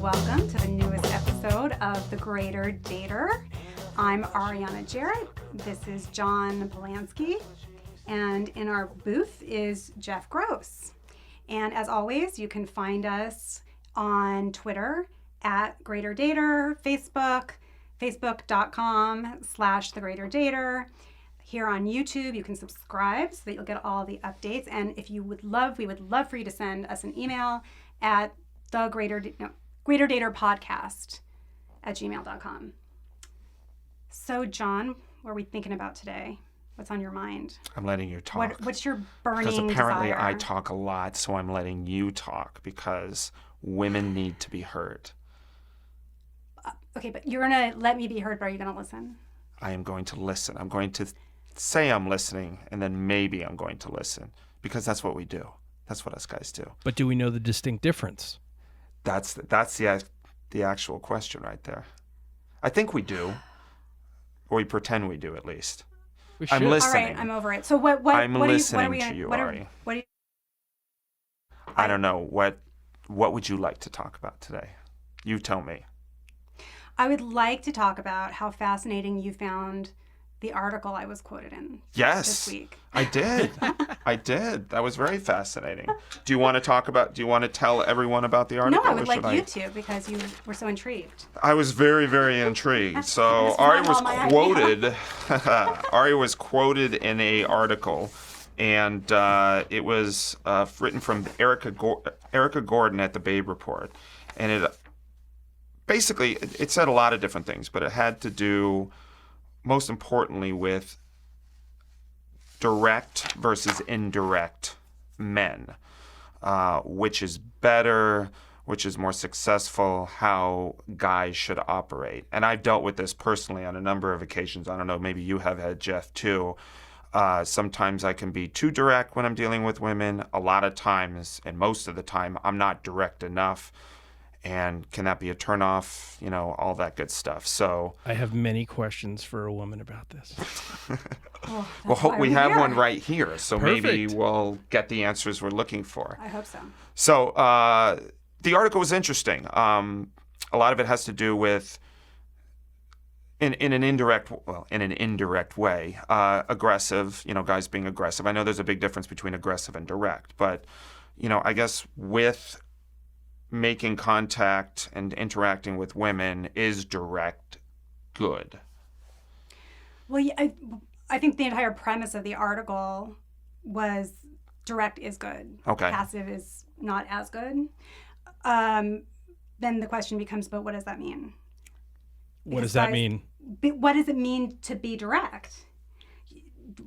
welcome to the newest episode of The Greater Dater. I'm Arianna Jeret. This is John Polansky. And in our booth is Jeff Gross. And as always, you can find us on Twitter at Greater Dater, facebook.com/The Greater Dater. Here on YouTube, you can subscribe so that you'll get all the updates. And if you would love, we would love for you to send us an email at greaterdaterpodcast@gmail.com. So, John, what are we thinking about today? What's on your mind? I'm letting you talk. What's your burning Because apparently desire? I talk a lot, so I'm letting you talk because women need to be heard. Okay, but you're going to let me be heard, but are you going to listen? I am going to listen. I'm going to say I'm listening, and then maybe I'm going to listen because that's what we do. That's what us guys do. But do we know the distinct difference? That's the actual question right there. I think we do, or we pretend we do at least. We should. I'm listening. All right, I'm over it. So what I'm what listening are we to gonna, you, what Ari. What are you, I don't know. What would you like to talk about today? You tell me. I would like to talk about how fascinating you found the article I was quoted in Yes, this week. I did. I did. That was very fascinating. Do you want to tell everyone about the article? No, I would or like should you to because you were so intrigued. I was very, very intrigued. So This Ari was was all my quoted. Ari was quoted in a article, and it was written from Erica Gordon at the Babe Report, and it basically it said a lot of different things, but it had to do most importantly with direct versus indirect men, which is better, which is more successful, how guys should operate. And I've dealt with this personally on a number of occasions. I don't know, maybe you have had, Jeff, too. Sometimes I can be too direct when I'm dealing with women. A lot of times, and most of the time, I'm not direct enough. And can that be a turnoff? You know, all that good stuff. So I have many questions for a woman about this. well, we have one right here. So maybe Perfect. we'll get the answers we're looking for. I hope so. So the article was interesting. A lot of it has to do with, in an indirect way, aggressive. You know, guys being aggressive. I know there's a big difference between aggressive and direct, but you know, I guess with making contact and interacting with women, is direct good? Well, yeah, I think the entire premise of the article was direct is good. Okay. Passive is not as good. Then the question becomes, but what does that mean? What does that mean? What does it mean to be direct?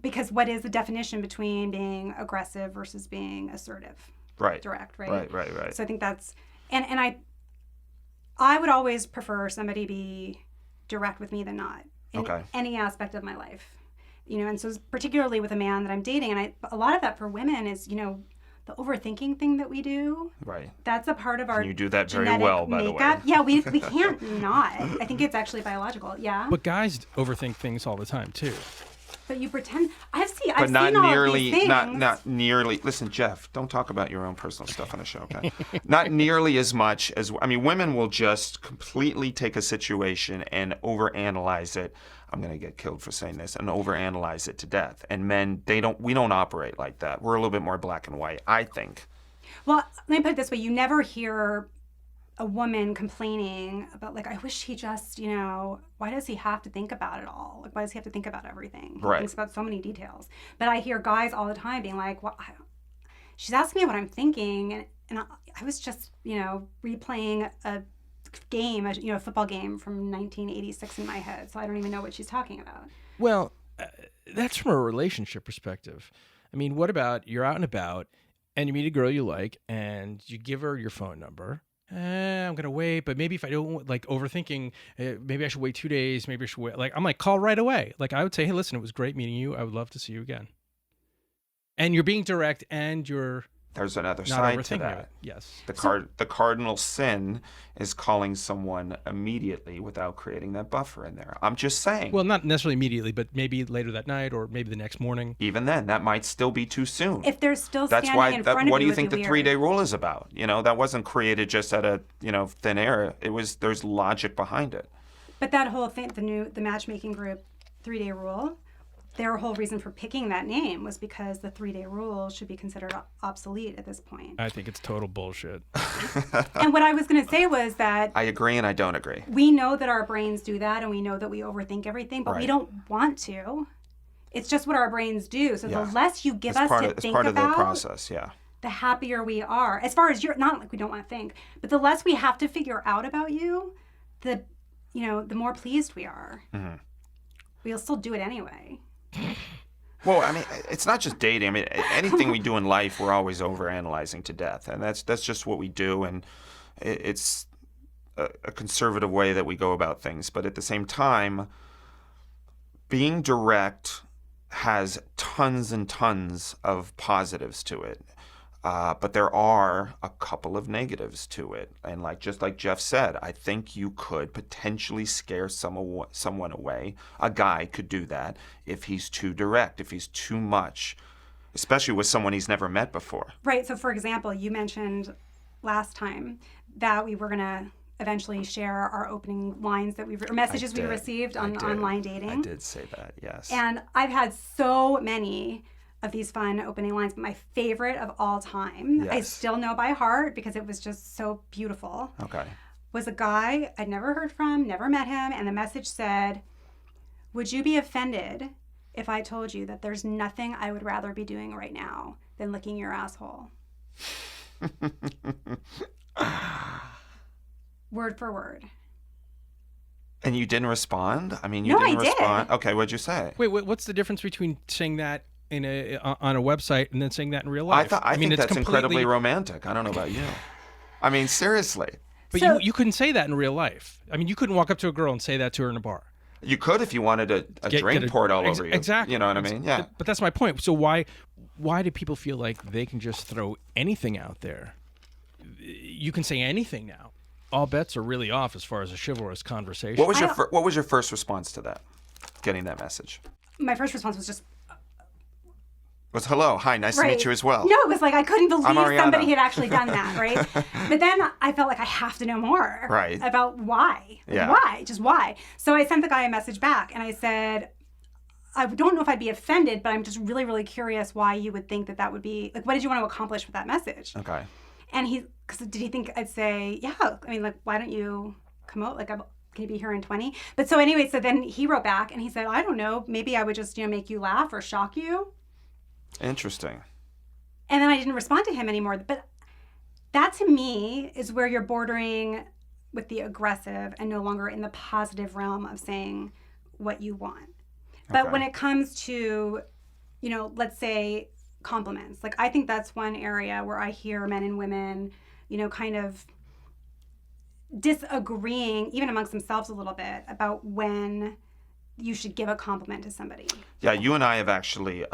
Because what is the definition between being aggressive versus being assertive? Right. Direct, right? Right. So I think that's, and I would always prefer somebody be direct with me than not in any aspect of my life, you know. And so particularly with a man that I'm dating, and a lot of that for women is, you know, the overthinking thing that we do. Right. That's a part of our And you do that very genetic well, by the way. makeup. Yeah, we can't not. I think it's actually biological. Yeah. But guys overthink things all the time too. But you pretend. I've But not seen all nearly, of these things. not nearly. Listen, Jeff, don't talk about your own personal stuff on the show, okay? Not nearly as much as, I mean, women will just completely take a situation and overanalyze it. I'm going to get killed for saying this, and overanalyze it to death. And men, we don't operate like that. We're a little bit more black and white, I think. Well, let me put it this way: you never hear a woman complaining about, like, I wish he just, you know, why does he have to think about it all? Like, why does he have to think about everything? He Right. thinks about so many details. But I hear guys all the time being like, well, she's asking me what I'm thinking, and I was just, you know, replaying a game, a football game from 1986 in my head, so I don't even know what she's talking about. Well, that's from a relationship perspective. I mean, what about you're out and about and you meet a girl you like and you give her your phone number. I'm going to wait, but maybe if I don't like overthinking, maybe I should wait 2 days. Maybe I should wait. Like, I'm like, call right away. Like, I would say, hey, listen, it was great meeting you. I would love to see you again. And you're being direct and you're There's another Not side to overthinking that. it. Yes. The cardinal sin is calling someone immediately without creating that buffer in there. I'm just saying. Well, not necessarily immediately, but maybe later that night or maybe the next morning. Even then, that might still be too soon. If they're still That's standing why. in front of What do you it'd think be the weird. 3-day rule is about? That wasn't created just out of thin air. There's logic behind it. But that whole thing, the matchmaking group 3-day rule, their whole reason for picking that name was because the 3-day rule should be considered obsolete at this point. I think it's total bullshit. And what I was going to say was that I agree and I don't agree. we know that our brains do that and we know that we overthink everything, but we Right. don't want to. It's just what our brains do. So Yeah. the less you give It's us part to of, it's think part of the about, process, yeah. the happier we are. As far as you're, not like we don't want to think, but the less we have to figure out about you, the more pleased we are. Mm-hmm. We'll still do it anyway. Well, I mean, it's not just dating. I mean, anything we do in life, we're always overanalyzing to death, and that's just what we do, and it's a conservative way that we go about things. But at the same time, being direct has tons and tons of positives to it. But there are a couple of negatives to it. And just like Jeff said, I think you could potentially scare someone away. A guy could do that if he's too direct, if he's too much, especially with someone he's never met before. Right. So, for example, you mentioned last time that we were going to eventually share our opening lines that messages we received on online dating. I did say that, yes. And I've had so many of these fun opening lines, but my favorite of all time, I Yes. still know by heart because it was just so beautiful, Okay. was a guy I'd never heard from, never met him, and the message said, "Would you be offended if I told you that there's nothing I would rather be doing right now than licking your asshole?" Word for word. And you didn't respond? I mean, you No, didn't I did. respond? Okay, what'd you say? Wait, what's the difference between saying that on a website and then saying that in real life? I think it's that's completely incredibly romantic. I don't know about you. I mean, seriously. But So- you couldn't say that in real life. I mean, you couldn't walk up to a girl and say that to her in a bar. You could if you wanted a drink poured all over you. Exactly. You know what I mean? Yeah. But that's my point. So why do people feel like they can just throw anything out there? You can say anything now. All bets are really off as far as a chivalrous conversation. What was your first response to that? Getting that message? My first response was just, Was hello, hi, nice to right. meet you as well. No, it was like I couldn't believe Arianna. somebody had actually done that, right? But then I felt like I have to know more Right. about why. Like, Yeah. why? Just why? So I sent the guy a message back and I said, I don't know if I'd be offended, but I'm just really, really curious why you would think that would be, like, what did you want to accomplish with that message? Okay. And because did he think I'd say, yeah, I mean, like, why don't you come out? Like, can you be here in 20? But so anyway, so then he wrote back and he said, I don't know, maybe I would just, make you laugh or shock you. Interesting. And then I didn't respond to him anymore. But that to me is where you're bordering with the aggressive and no longer in the positive realm of saying what you want. But Okay. when it comes to, let's say compliments, like I think that's one area where I hear men and women, kind of disagreeing, even amongst themselves a little bit, about when you should give a compliment to somebody. Yeah, you and I have actually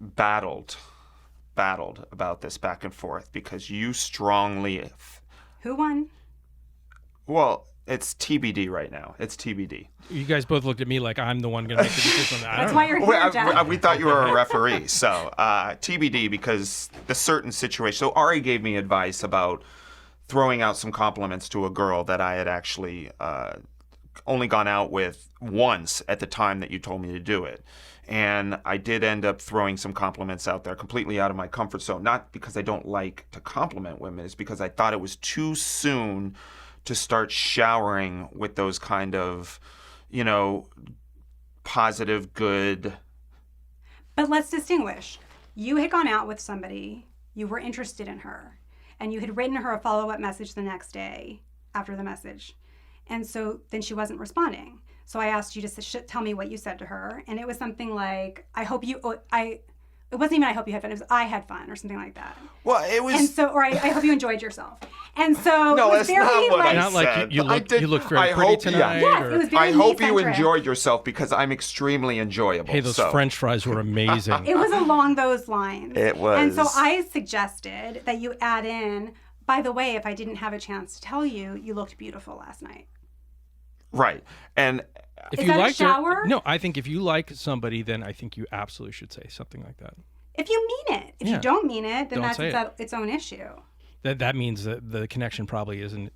battled about this back and forth because you strongly. Who won? Well, it's TBD right now. It's TBD. You guys both looked at me like I'm the one going to make the decision on that. I That's don't why know. you're here, Jeff. We thought you were a referee, so TBD because the certain situation. So Ari gave me advice about throwing out some compliments to a girl that I had actually only gone out with once at the time that you told me to do it. And I did end up throwing some compliments out there completely out of my comfort zone. Not because I don't like to compliment women, it's because I thought it was too soon to start showering with those kind of, positive, good. But let's distinguish. You had gone out with somebody, you were interested in her, and you had written her a follow-up message the next day after the message. And so then she wasn't responding. So I asked you to tell me what you said to her. And it was something like, It wasn't even I hope you had fun. It was I had fun or something like that. Well, it was. And so, or I hope you enjoyed yourself. And so No, it was that's not very what I like, Not like said. you look very I pretty hope- tonight. Yes, or, it was very I hope you me-centric. enjoyed yourself because I'm extremely enjoyable. hey, those so. French fries were amazing. It was along those lines. It was. And so I suggested that you add in, by the way, if I didn't have a chance to tell you, you looked beautiful last night. Right. And If Is you that a liked her- shower? no, I think if you like somebody, then I think you absolutely should say something like that. If you mean it. If Yeah. you don't mean it, then Don't that's say it. its own issue. That means that the connection probably isn't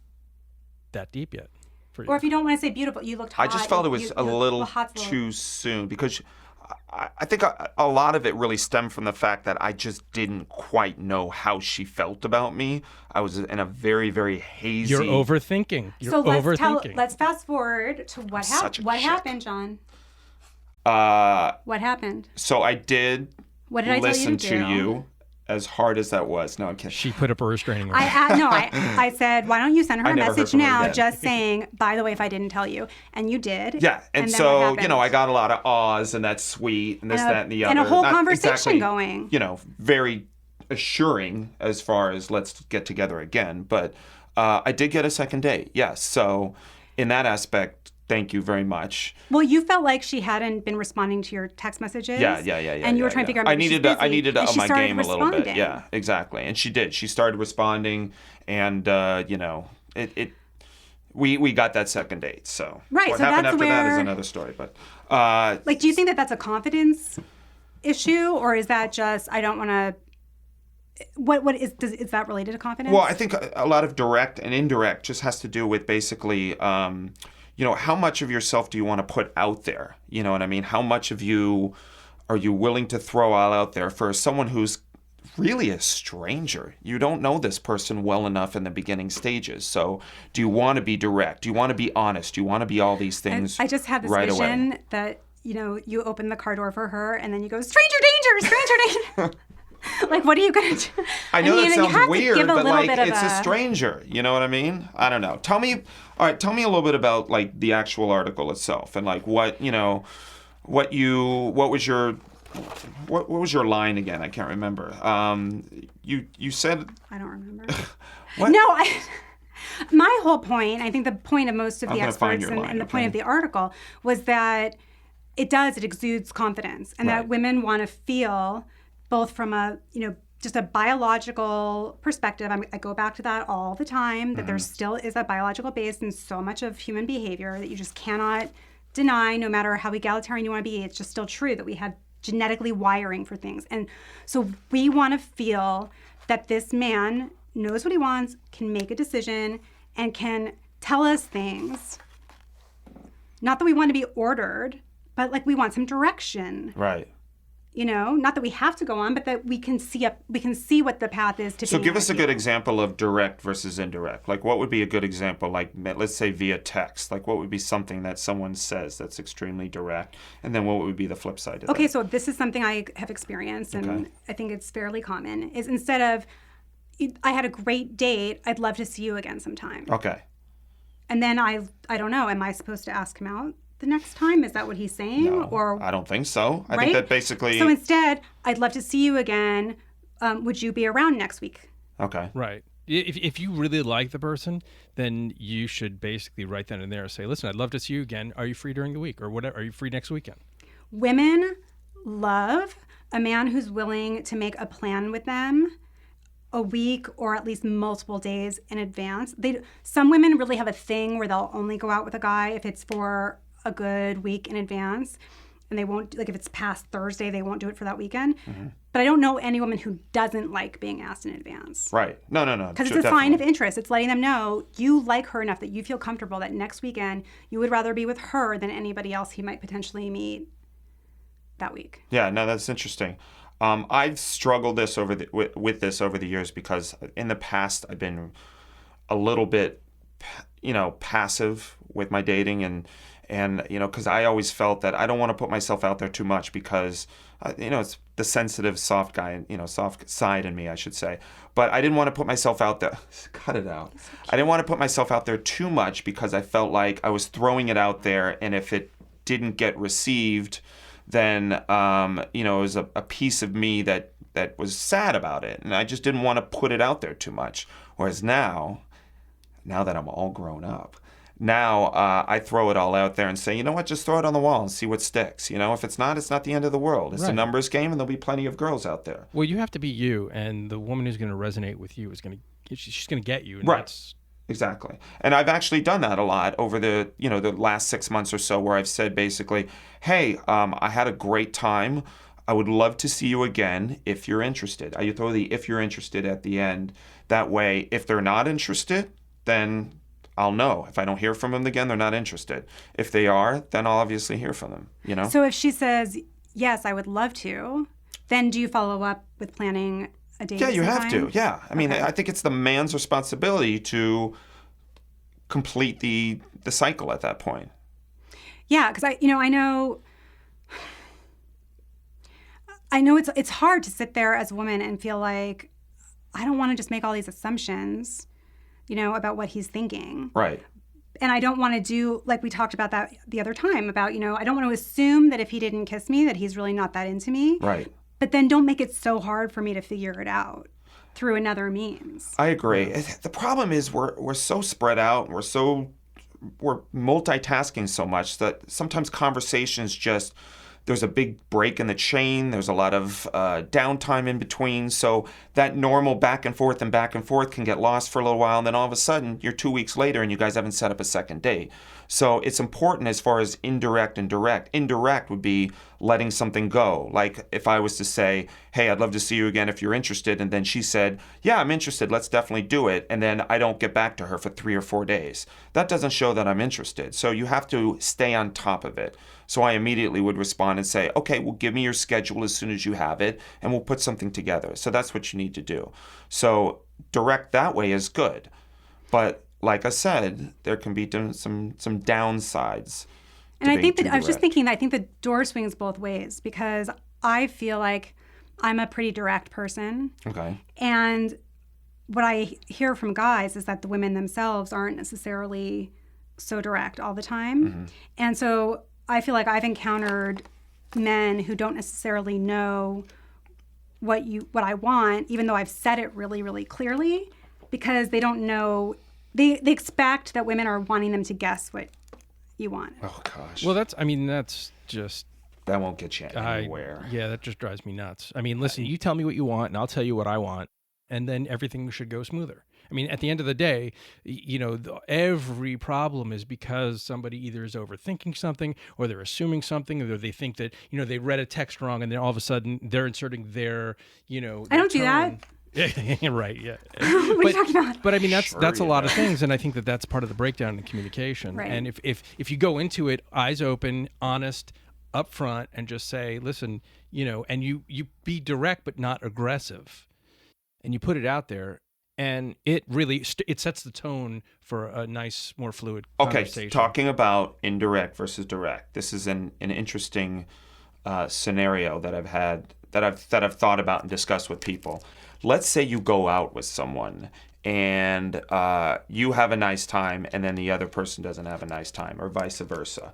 that deep yet for you. Or if you don't want to say beautiful, you looked hot. I just felt it was You a looked- little hot's a little- too soon because I think a lot of it really stemmed from the fact that I just didn't quite know how she felt about me. I was in a very, very hazy. You're overthinking. You're So overthinking. let's fast forward to what Such happened. a What chick. happened, John? What happened? So I did What did I tell you listen to to do? you, as hard as that was. No, I'm kidding. She put up a restraining order. I said, why don't you send her I a never heard message from her now again. just saying, by the way, if I didn't tell you. And you did. Yeah, and then what so, happened? I got a lot of ahs and that's sweet and this, And a- that, and the other. and a whole Not conversation exactly, going. Very assuring as far as let's get together again. But I did get a second date, yes. So in that aspect, thank you very much. Well, you felt like she hadn't been responding to your text messages. Yeah. And you were trying to figure out I maybe she's needed busy, I needed to and up she my started game a little bit. responding. Yeah, exactly. And she did. She started responding, and we got that second date. So Right, what so happened that's after that is where- another story. But Like, do you think that that's a confidence issue, or is that just I don't want to? What is that related to confidence? well, I think a lot of direct and indirect just has to do with basically, how much of yourself do you want to put out there? You know what I mean? How much of you are you willing to throw all out there for someone who's really a stranger? You don't know this person well enough in the beginning stages. So do you want to be direct? Do you want to be honest? Do you want to be all these things I just had this right vision away? that you open the car door for her, and then you go, stranger danger, stranger danger. Like, what are you gonna do? I know mean, that you sounds have to weird, give a but little like bit of it's a stranger. You know what I mean? I don't know. Tell me a little bit about like the actual article itself and like what was your line again? I can't remember. You said I don't remember. What? No, my whole point, I think the point of most of I'm the gonna find experts your and line, the point okay? of the article was that it exudes confidence, and Right. that women want to feel both from a, just a biological perspective. I go back to that all the time, that there still is a biological base in so much of human behavior that you just cannot deny, no matter how egalitarian you want to be. It's just still true that we have genetically wiring for things. And so we want to feel that this man knows what he wants, can make a decision, and can tell us things. Not that we want to be ordered, but like we want some direction. right. Not that we have to go on, but that we can see what the path is to. So being give us a ideal. good example of direct versus indirect. Like what would be a good example? Like let's say via text. Like what would be something that someone says that's extremely direct, and then what would be the flip side of Okay, that? so this is something I have experienced, and Okay. I think it's fairly common. Is instead of, I had a great date, I'd love to see you again sometime. Okay. And then I don't know, am I supposed to ask him out the next time? Is that what he's saying? No, Or I don't think so. I right? think that basically. So instead, I'd love to see you again. Would you be around next week? Okay. Right. If you really like the person, then you should basically right then and there say, listen, I'd love to see you again. Are you free during the week or whatever? Are you free next weekend? Women love a man who's willing to make a plan with them a week or at least multiple days in advance. Some women really have a thing where they'll only go out with a guy if it's for a good week in advance, and they won't, like if it's past Thursday, they won't do it for that weekend. Mm-hmm. But I don't know any woman who doesn't like being asked in advance. Right. No. Because Sure, it's a sign of definitely. interest. It's letting them know you like her enough that you feel comfortable that next weekend you would rather be with her than anybody else he might potentially meet that week. Yeah, no, that's interesting. I've struggled with this over the years because in the past I've been a little bit, passive with my dating and because I always felt that I don't want to put myself out there too much because, it's the sensitive, soft guy, soft side in me, I should say. But I didn't want to put myself out there. Cut it out. I didn't want to put myself out there too much because I felt like I was throwing it out there, and if it didn't get received, then it was a piece of me that was sad about it, and I just didn't want to put it out there too much. Whereas now that I'm all grown up, now I throw it all out there and say, you know what, just throw it on the wall and see what sticks. If it's not the end of the world. It's a numbers game, and there'll be plenty of girls out there. Well, you have to be you, and the woman who's going to resonate with you she's going to get you. And right. Exactly. And I've actually done that a lot over the last 6 months or so, where I've said basically, hey, I had a great time. I would love to see you again if you're interested. You throw the if you're interested at the end. That way, if they're not interested, then I'll know. If I don't hear from them again, they're not interested. If they are, then I'll obviously hear from them, So if she says, yes, I would love to, then do you follow up with planning a date? Yeah, you have to. Yeah. I mean, Okay. I think it's the man's responsibility to complete the cycle at that point. Yeah, because I know it's hard to sit there as a woman and feel like I don't want to just make all these assumptions, about what he's thinking. Right. And I don't want to do, like we talked about that the other time, about, I don't want to assume that if he didn't kiss me that he's really not that into me. Right. But then don't make it so hard for me to figure it out through another means. I agree. The problem is we're so spread out, we're multitasking so much that sometimes conversations there's a big break in the chain. There's a lot of downtime in between. So that normal back and forth can get lost for a little while. And then all of a sudden, you're 2 weeks later and you guys haven't set up a second date. So it's important as far as indirect and direct. Indirect would be letting something go. Like if I was to say, hey, I'd love to see you again if you're interested. And then she said, yeah, I'm interested. Let's definitely do it. And then I don't get back to her for 3 or 4 days. That doesn't show that I'm interested. So you have to stay on top of it. So I immediately would respond and say, okay, well, give me your schedule as soon as you have it, and we'll put something together. So that's what you need to do. So direct that way is good. But like I said, there can be some downsides. And I think that I was just thinking that I think the door swings both ways, because I feel like I'm a pretty direct person. Okay. And what I hear from guys is that the women themselves aren't necessarily so direct all the time. Mm-hmm. And so I feel like I've encountered men who don't necessarily know what I want, even though I've said it really, really clearly, because they don't know. They expect that women are wanting them to guess what you want. Oh gosh. Well, that's just. That won't get you anywhere. Yeah, that just drives me nuts. I mean, listen, you tell me what you want, and I'll tell you what I want, and then everything should go smoother. I mean, at the end of the day, every problem is because somebody either is overthinking something, or they're assuming something, or they think that, they read a text wrong, and then all of a sudden they're inserting their, I don't do that. Right, yeah. What are you talking about? But I mean, that's a lot of things, and I think that's part of the breakdown in communication. Right. And if you go into it eyes open, honest, upfront, and just say, listen, and you be direct but not aggressive, and you put it out there, and it really it sets the tone for a nice, more fluid conversation. Okay, talking about indirect versus direct. This is an interesting scenario that I've had that I've thought about and discussed with people. Let's say you go out with someone and you have a nice time, and then the other person doesn't have a nice time, or vice versa.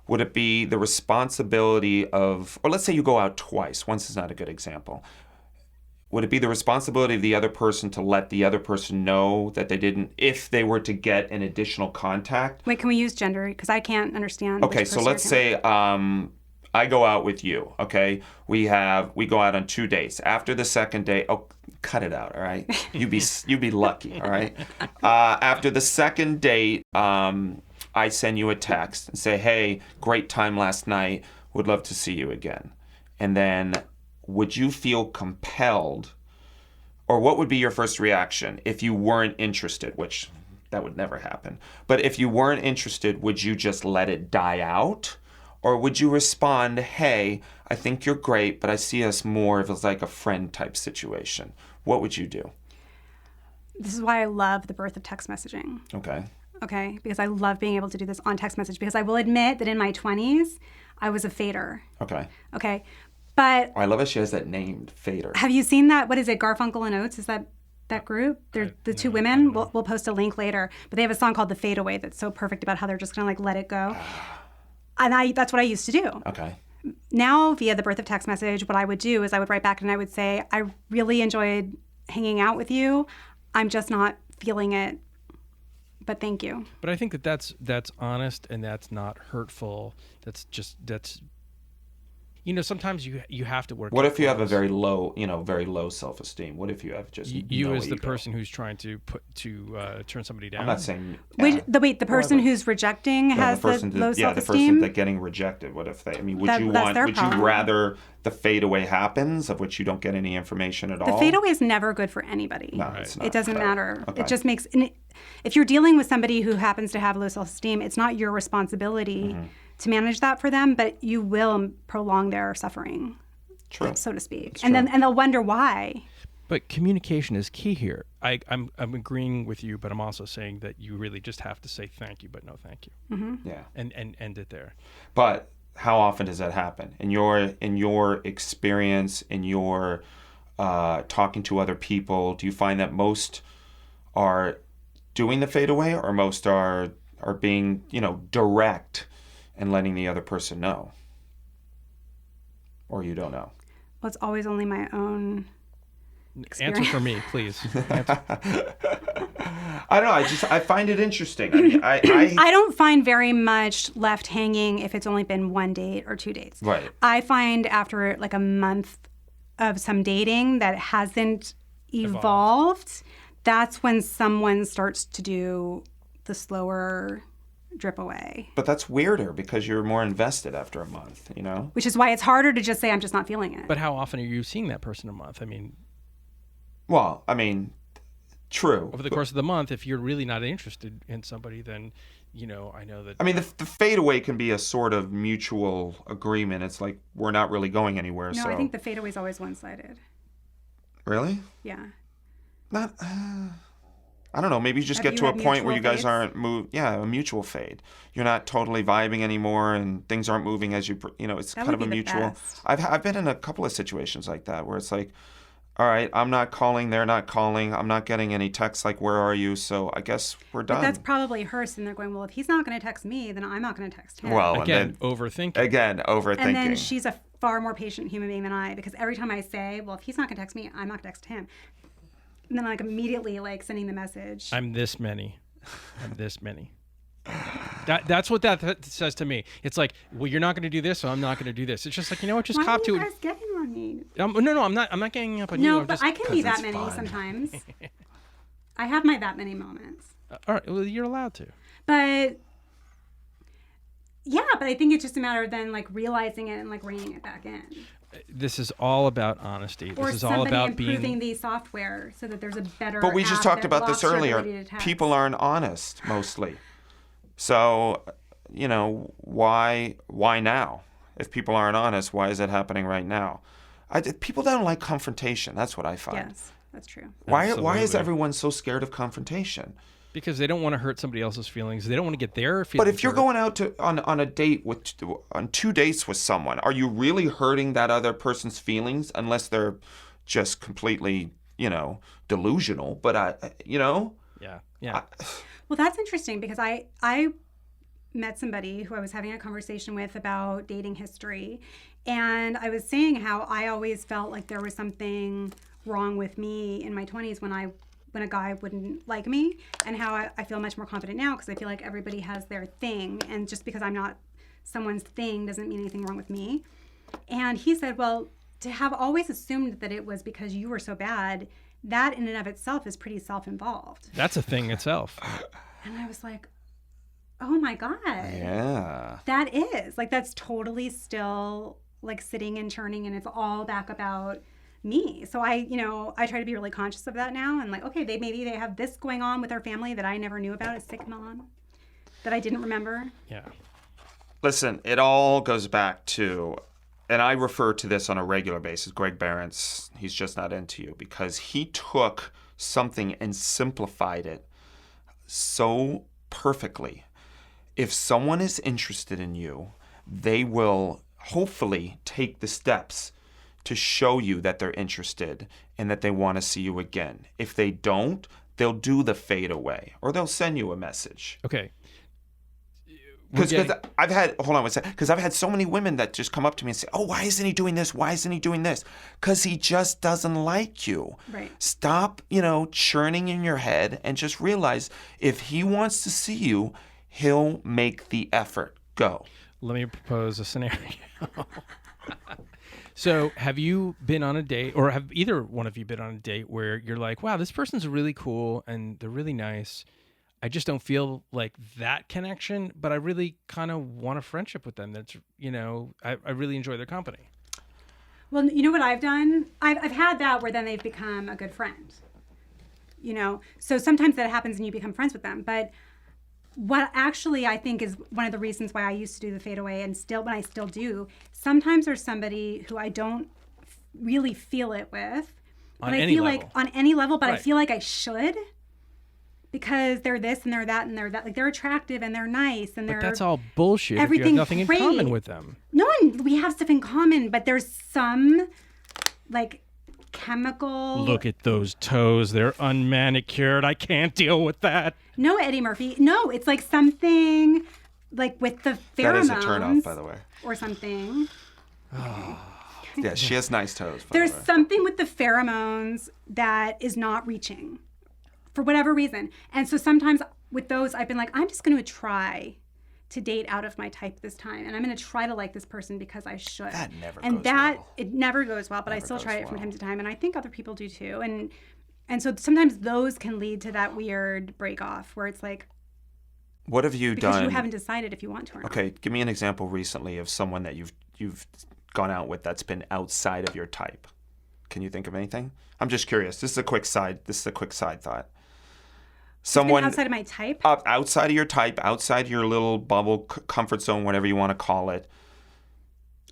Would it be the responsibility of, or let's say you go out twice. Once is not a good example. Would it be the responsibility of the other person to let the other person know that they didn't, if they were to get an additional contact? Wait, can we use gender? Because I can't understand. Okay, so let's say I go out with you, okay? We go out on 2 dates. After the second date, cut it out, all right? You'd be lucky, all right? After the second date, I send you a text and say, hey, great time last night. Would love to see you again. And then would you feel compelled, or what would be your first reaction if you weren't interested, which that would never happen. But if you weren't interested, would you just let it die out? Or would you respond, hey, I think you're great, but I see us more of like a friend type situation? What would you do? This is why I love the birth of text messaging. Okay, because I love being able to do this on text message, because I will admit that in my 20s, I was a fader. Okay. But I love how she has that name, fader. Have you seen that? What is it, Garfunkel and Oates? Is that group? They're the two women. We'll post a link later. But they have a song called The Fade Away that's so perfect about how they're just going to like let it go. And that's what I used to do. Okay. now via the birth of text message, what I would do is I would write back and I would say, I really enjoyed hanging out with you. I'm just not feeling it, but thank you. But I think that's honest and that's not hurtful. That's sometimes you have to work. What if you have a very low self-esteem? What if you have just you no as the ego? person who's trying to turn somebody down? I'm not saying. The person who's rejecting has the low self-esteem? Yeah, the person that's getting rejected. What if they? I mean, would you rather the fadeaway happens of which you don't get any information at all? The fadeaway is never good for anybody. No, it's not. It doesn't matter. Okay. It just makes. If you're dealing with somebody who happens to have low self-esteem, it's not your responsibility to manage that for them, but you will prolong their suffering, so to speak. And they'll wonder why. But communication is key here. I'm agreeing with you, but I'm also saying that you really just have to say thank you, but no thank you. Mm-hmm. Yeah. And end it there. But how often does that happen? In your experience, in your talking to other people, do you find that most are doing the fadeaway, or most are being direct and letting the other person know? Or you don't know? Well, it's always only my own experience. Answer for me, please. I don't know. I find it interesting. I mean, I don't find very much left hanging if it's only been 1 date or 2 dates. Right. I find after like a month of some dating that hasn't evolved, that's when someone starts to do the slower drip away. But that's weirder because you're more invested after a month, Which is why it's harder to just say, I'm just not feeling it. But how often are you seeing that person a month? I mean... Well, I mean, true. Over the course of the month, if you're really not interested in somebody, then, I know that... I mean, the fadeaway can be a sort of mutual agreement. It's like, we're not really going anywhere, No, so... I think the fadeaway is always one-sided. Really? Yeah. Not... I don't know. Maybe you just get to a point where you guys aren't a mutual fade. You're not totally vibing anymore, and things aren't moving as it's kind of a mutual. I've been in a couple of situations like that where it's like, all right, I'm not calling, they're not calling, I'm not getting any texts like, where are you? So I guess we're done. But that's probably her, and they're going, well, if he's not going to text me, then I'm not going to text him. Well, overthinking. And then she's a far more patient human being than I, because every time I say, well, if he's not going to text me, I'm not going to text him. And then immediately sending the message. I'm this many. That's what that says to me. It's like, well, you're not going to do this, so I'm not going to do this. It's just like, just why cop to it. Why are you guys getting on me? No, I'm not ganging up on you. No, but I can be that many sometimes. I have my that many moments. All right, well, you're allowed to. But I think it's just a matter of then realizing it and reining it back in. This is all about honesty. This is all about improving the software so that there's a better. But we just talked about this earlier. People aren't honest mostly. So, why now? If people aren't honest, why is it happening right now? People don't like confrontation. That's what I find. Yes, that's true. Why is everyone so scared of confrontation? Because they don't want to hurt somebody else's feelings. They don't want to get their feelings. But if you're going out on a date on 2 dates with someone, are you really hurting that other person's feelings unless they're just completely, delusional? But Yeah. Well, that's interesting because I met somebody who I was having a conversation with about dating history, and I was saying how I always felt like there was something wrong with me in my 20s when a guy wouldn't like me, and how I feel much more confident now because I feel like everybody has their thing, and just because I'm not someone's thing doesn't mean anything wrong with me. And he said, well, to have always assumed that it was because you were so bad, that in and of itself is pretty self-involved. That's a thing itself. And I was like, oh my God. Yeah. That is. That's totally still sitting and churning, and it's all back about me. So I try to be really conscious of that now, and okay, maybe they have this going on with their family that I never knew about, a sick mom that I didn't remember. Yeah. Listen, it all goes back to, and I refer to this on a regular basis, Greg Barron's, he's just not into you, because he took something and simplified it so perfectly. If someone is interested in you, they will hopefully take the steps to show you that they're interested and that they want to see you again. If they don't, they'll do the fade away, or they'll send you a message. Okay. Because I've had, hold on one second, because I've had so many women that just come up to me and say, oh, why isn't he doing this? Why isn't he doing this? Because he just doesn't like you. Right. Stop, churning in your head and just realize if he wants to see you, he'll make the effort. Go. Let me propose a scenario. So have you been on a date, or have either one of you been on a date where you're like, wow, this person's really cool and they're really nice. I just don't feel like that connection, but I really kind of want a friendship with them. That's, I really enjoy their company. Well, you know what I've done? I've had that where then they've become a good friend. So sometimes that happens and you become friends with them. But what actually I think is one of the reasons why I used to do the fadeaway, and still when I still do, sometimes there's somebody who I don't really feel it with. On any level. On any level, but Right. I feel like I should. Because they're this and they're that and they're that. Like, they're attractive and they're nice and But they're... that's all bullshit if you have everything's nothing great. in common with them. No, we have stuff in common, but there's some, like, chemical... Look at those toes. They're unmanicured. I can't deal with that. No, Eddie Murphy. No, it's like something, like, with the pheromones... That is a turn-off, by the way. Or something. Yeah, she has nice toes, by There's the way. something with the pheromones that is not reaching for whatever reason. And so sometimes with those, I've been like, I'm just going to try to date out of my type this time. And I'm going to try to like this person because I should. That never and goes that, well. it never goes well, but I Never still goes try it from well. time to time. And I think other people do too. And so sometimes those can lead to that weird break off where it's like, What have you because done? you haven't decided if you want to or not. Okay, give me an example recently of someone that you've gone out with that's been outside of your type. Can you think of anything? I'm just curious. This is a quick side thought. Someone Outside of my type? outside of your type, outside your little bubble, comfort zone, whatever you want to call it.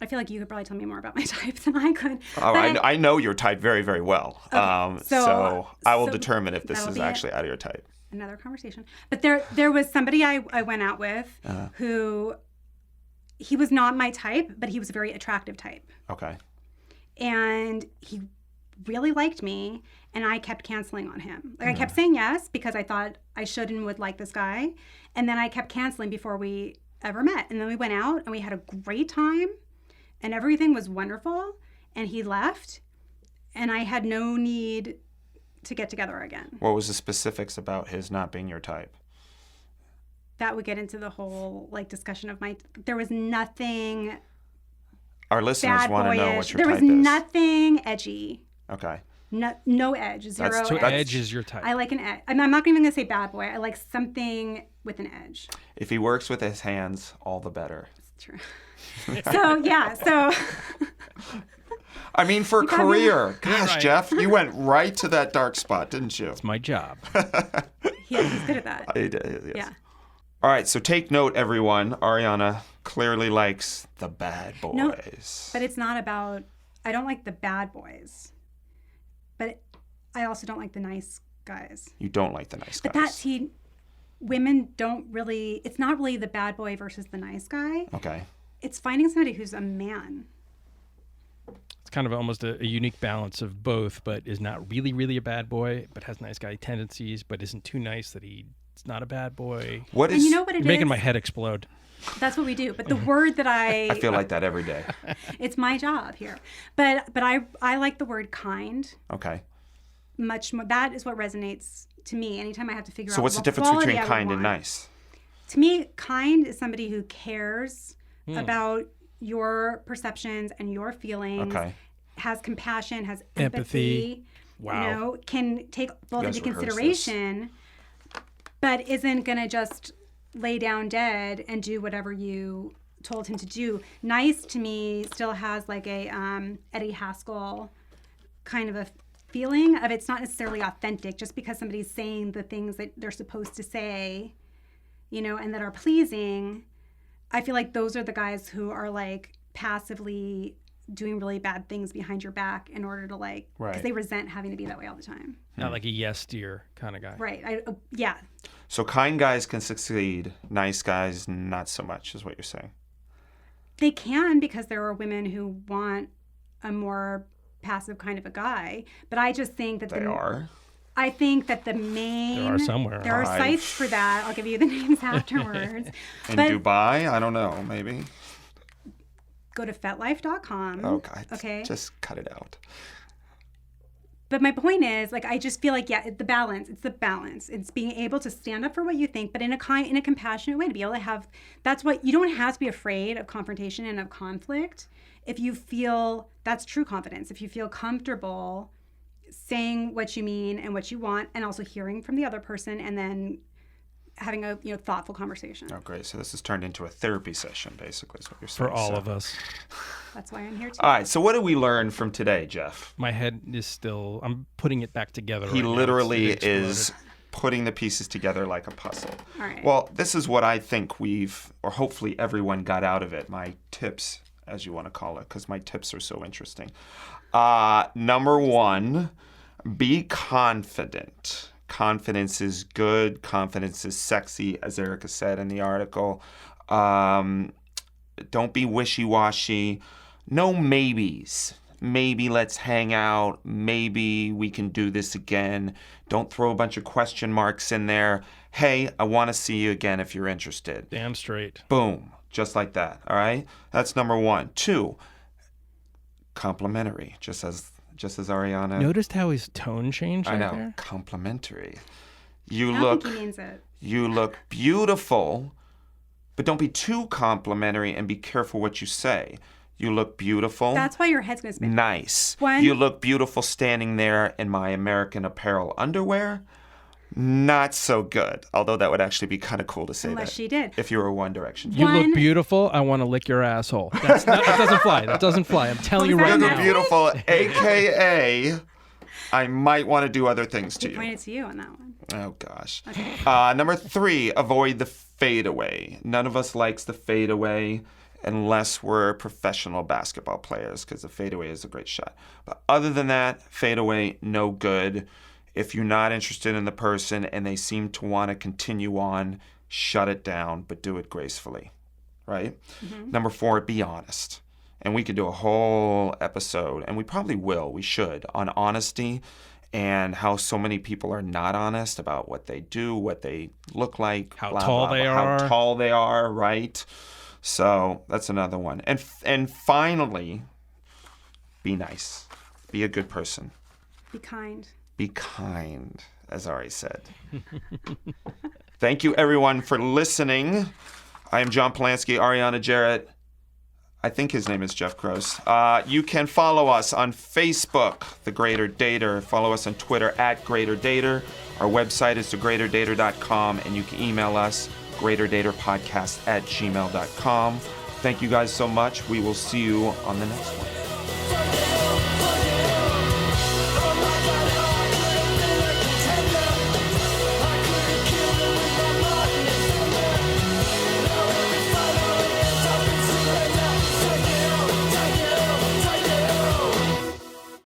I feel like you could probably tell me more about my type than I could. Oh, But I know your type very, very well. Okay, So I will so determine if this that'll is be it. actually out of your type. Another conversation. But there was somebody I went out with who, he was not my type, but he was a very attractive type. Okay. And he really liked me, and I kept canceling on him. Like, I kept saying yes because I thought I should and would like this guy. And then I kept canceling before we ever met. And then we went out and we had a great time and everything was wonderful. And he left and I had no need to get together again. What was the specifics about his not being your type? That would get into the whole discussion of there was nothing Our listeners bad want to know what boyish. your There was type is. nothing edgy. Okay. No edge. Zero So edge. edge is your type. I like an edge. I'm not even going to say bad boy. I like something with an edge. If he works with his hands, all the better. It's true. So, yeah. So, I mean, for got me career. Gosh, right. Jeff, you went right to that dark spot, didn't you? It's my job. he's good at that. He did, yes. Yeah. All right, so take note, everyone. Arianna clearly likes the bad boys. No, but it's not about, I don't like the bad boys. But I also don't like the nice guys. You don't like the nice guys. But women don't really, it's not really the bad boy versus the nice guy. Okay. It's finding somebody who's a man. It's kind of almost a unique balance of both, but is not really, really a bad boy, but has nice guy tendencies, but isn't too nice that he's not a bad boy. What And is? you know what it You're is? making my head explode. That's what we do. But the word that I feel like that every day. it's my job here. But I like the word kind Okay. much more. That is what resonates to me anytime I have to figure out So what's the what difference quality between I would kind and want. nice? To me, kind is somebody who cares about your perceptions and your feelings. Okay. Has compassion, has Empathy. empathy. Wow. Can take both You guys into rehearsed consideration, but isn't going to just lay down dead and do whatever you told him to do. Nice to me still has like a Eddie Haskell kind of a feeling of it's not necessarily authentic just because somebody's saying the things that they're supposed to say, and that are pleasing. I feel like those are the guys who are like passively doing really bad things behind your back in order to because Right. they resent having to be that way all the time. Not like a yes dear kind of guy. Right. Yeah. So kind guys can succeed, nice guys not so much, is what you're saying. They can because there are women who want a more passive kind of a guy. But I just think that They are. I think that the main... There are somewhere. There are sites for that. I'll give you the names afterwards. In Dubai? I don't know. Maybe. Go to fetlife.com. Oh, God. Okay. Just cut it out. But my point is, like, I just feel like, it's the balance. It's being able to stand up for what you think, but in a compassionate way, to be able to have, you don't have to be afraid of confrontation and of conflict. If you feel, that's true confidence. If you feel comfortable saying what you mean and what you want, and also hearing from the other person, and then having a thoughtful conversation. Oh, great. So this has turned into a therapy session, basically, is what you're saying. For all of us. That's why I'm here too. All right. So what did we learn from today, Jeff? My head is still, I'm putting it back together. He right now. literally It's is putting the pieces together like a puzzle. All right. Well, this is what I think or hopefully everyone got out of it. My tips, as you want to call it, because my tips are so interesting. Number one, be confident. Confidence is good. Confidence is sexy, as Erica said in the article. Don't be wishy-washy. No maybes. Maybe let's hang out. Maybe we can do this again. Don't throw a bunch of question marks in there. Hey, I want to see you again if you're interested. Damn straight. Boom. Just like that. All right? That's number one. Two, complimentary. Just as Arianna. Noticed how his tone changed I know. there? Complimentary. I don't think he means it. You look beautiful, but don't be too complimentary, and be careful what you say. You look beautiful. That's why your head's going to spin. Nice. You look beautiful standing there in my American Apparel underwear. Not so good. Although that would actually be kind of cool to say Unless that. she did. If you were One Direction. You look beautiful. I want to lick your asshole. That doesn't fly. That doesn't fly. I'm telling you right You now. look beautiful, a.k.a. I might want to do other things to He you. pointed to you on that one. Oh, gosh. Okay. Number three, avoid the fadeaway. None of us likes the fadeaway unless we're professional basketball players, because the fadeaway is a great shot. But other than that, fadeaway, no good. If you're not interested in the person and they seem to want to continue on, shut it down, but do it gracefully, right? Mm-hmm. Number four, be honest. And we could do a whole episode, and we probably will, we should, on honesty and how so many people are not honest about what they do, what they look like, how tall they are. How tall they are, right? So that's another one. And finally, be nice. Be a good person. Be kind. Be kind, as Ari said. Thank you, everyone, for listening. I am John Polansky, Arianna, Jeret. I think his name is Jeff Gross. You can follow us on Facebook, The Greater Dater. Follow us on Twitter, @GreaterDater. Our website is thegreaterdater.com, and you can email us, greaterdaterpodcast@gmail.com. Thank you guys so much. We will see you on the next one.